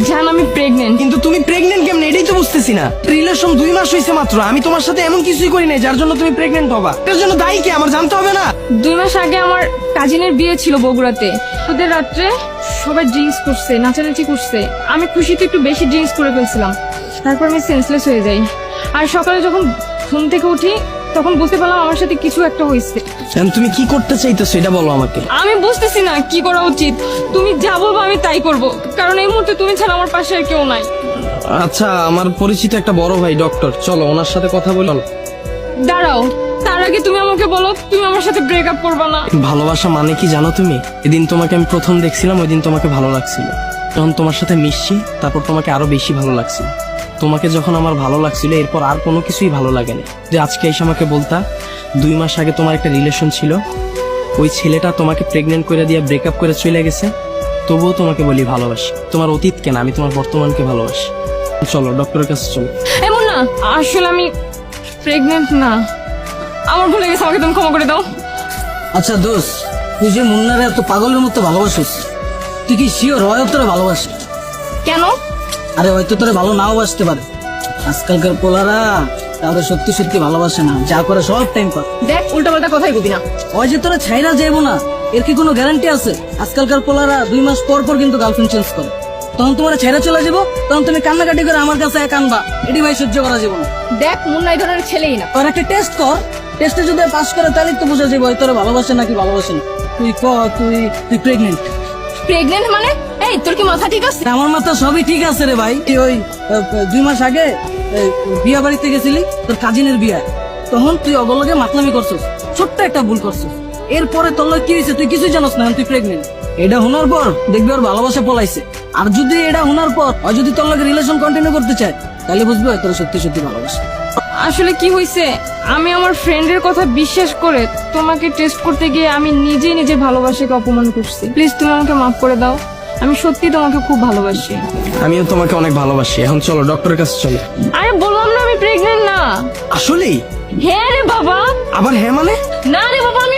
জান আমি প্রেগনেন্ট। কিন্তু তুমি প্রেগনেন্ট কেমন এটাই তো বুঝতেছি না। রিলেশন 2 মাস হয়েছে মাত্র, আমি তোমার সাথে এমন কিছুই করি নাই যার জন্য তুমি প্রেগনেন্ট হবা। এর জন্য দায়ী কি আমার জানতে হবে না? 2 মাস আগে আমার কাজিনের বিয়ে ছিল বগুড়াতে। ওদের রাত্রে সবাই ড্রিঙ্কস করছে, নাচানাচি করছে। আমি খুশিতে একটু বেশি ড্রিঙ্কস করে ফেলছিলাম, তারপর আমি সেন্সলেস হয়ে যাই। আর সকালে যখন ঘুম থেকে উঠি তখন বুঝতে পারলাম আমার সাথে কিছু একটা হয়েছে। এখন তুমি কি করতে চাইতেছো এটা বলো আমাকে। আমি বুঝতেছি না কি করা উচিত। তুমি যা বলবো আমি তাই করব, কারণ এই মুহূর্তে তুমি ছাড়া আমার পাশে আর কেউ নাই। আচ্ছা, আমার পরিচিত একটা বড় ভাই ডক্টর, চলো ওনার সাথে কথা বলো। দাঁড়াও, তার আগে তুমি আমাকে বলো তুমি আমার সাথে ব্রেকআপ করবে না। ভালোবাসা মানে কি জানো তুমি? এদিন তোমাকে আমি প্রথম দেখছিলাম, ওই দিন তোমাকে ভালো লাগছিল। তখন তোমার সাথে মিশছি, তারপর তোমাকে আরো বেশি ভালো লাগছিল। তোমাকে যখন আমার ভালো লাগছিল, এরপর আর কোনো কিছুই ভালো লাগেনি। যে আজকে এসে আমাকে বলতা 2 মাস আগে তোমার একটা রিলেশন ছিল, ওই ছেলেটা তোমাকে প্রেগনেন্ট করে দিয়ে ব্রেকআপ করে চলে গেছে, তবুও তোমাকে বলি ভালোবাসি। তোমার অতীত কেন, আমি তোমার বর্তমানকে ভালোবাসি। চলো ডক্টরের কাছে চলো। এমন না, আসলে আমি প্রেগনেন্ট না। আমার ভুলে গেছে, আমাকে তুমি ক্ষমা করে দাও। আচ্ছা দোস্ত, তুই যে মুন্নারে এত পাগলের মতো ভালোবাসিস, তুই কি শিওর হয় তোরা ভালোবাসে? কেন? আরে হয়তো তোরা ভালো নাও বাসতে পারে। আজকালকার পোলারা তাদের সত্যি সত্যি ভালোবাসে না, যা করে সব টাইম পাস। দেখ, উল্টাপাল্টা কথাই বলবি না। ওই যে তোরা ছাইরা যাইবো না, এর কি কোনো গ্যারান্টি আছে? আজকালকার পোলারা 2 মাস পর পর কিন্তু গার্লফ্রেন্ড চেঞ্জ করে। তখন তোমার ছেড়ে চলে যাবো, তখন তুমি কান্নাকাটি করে আমার কাছে এক আনবা। এটি ভাই সহ্য করা যাবো না। দেখ, মুন্না এই ধরনের ছেলেই না। তোর একটা টেস্ট কর, টেস্টে যদি পাস করে তাহলে তো বোঝা যাবে তোরা ভালোবাসে নাকি ভালোবাসে না। তুই ক, তুই প্রেগনেন্ট? প্রেগনেন্ট মানে? এই, তোর কি মাথা ঠিক আছে? আমার মাথা সবই ঠিক আছে রে ভাই। তুই ওই 2 মাস আগে বিয়া বাড়িতে গেছিলি তোর কাজিনের বিয়া, তখন তুই অবলগে মাতলামি করছিস, ছোট্ট একটা ভুল করছিস। এরপরে তোর লগে কি হয়েছে তুই কিছুই জানোস না, তুই প্রেগনেন্ট। এটা শোনার পর দেখবি ওর ভালোবাসা পলাইছে। আর যদি এটা শোনার পর ও যদি তোর লগে রিলেশন কন্টিনিউ করতে চায়, তাহলে বুঝবি তোর সত্যি সত্যি ভালোবাসে। আসলে কি হয়েছে, আমি আমার ফ্রেন্ডের কথা বিশ্বাস করে তোমাকে টেস্ট করতে গিয়ে আমি নিজেই নিজের ভালোবাসাকে অপমান করছি। প্লিজ তুমি আমাকে মাফ করে দাও, আমি সত্যি তোমাকে খুব ভালোবাসি। আমিও তোমাকে অনেক ভালোবাসি। এখন চলো ডক্টরের কাছে চলো। আরে বললাম না আমি প্রেগনেন্ট না। আসলেই? হ্যাঁ রে বাবা। আবার হ্যাঁ মানে? না রে বাবা, আমি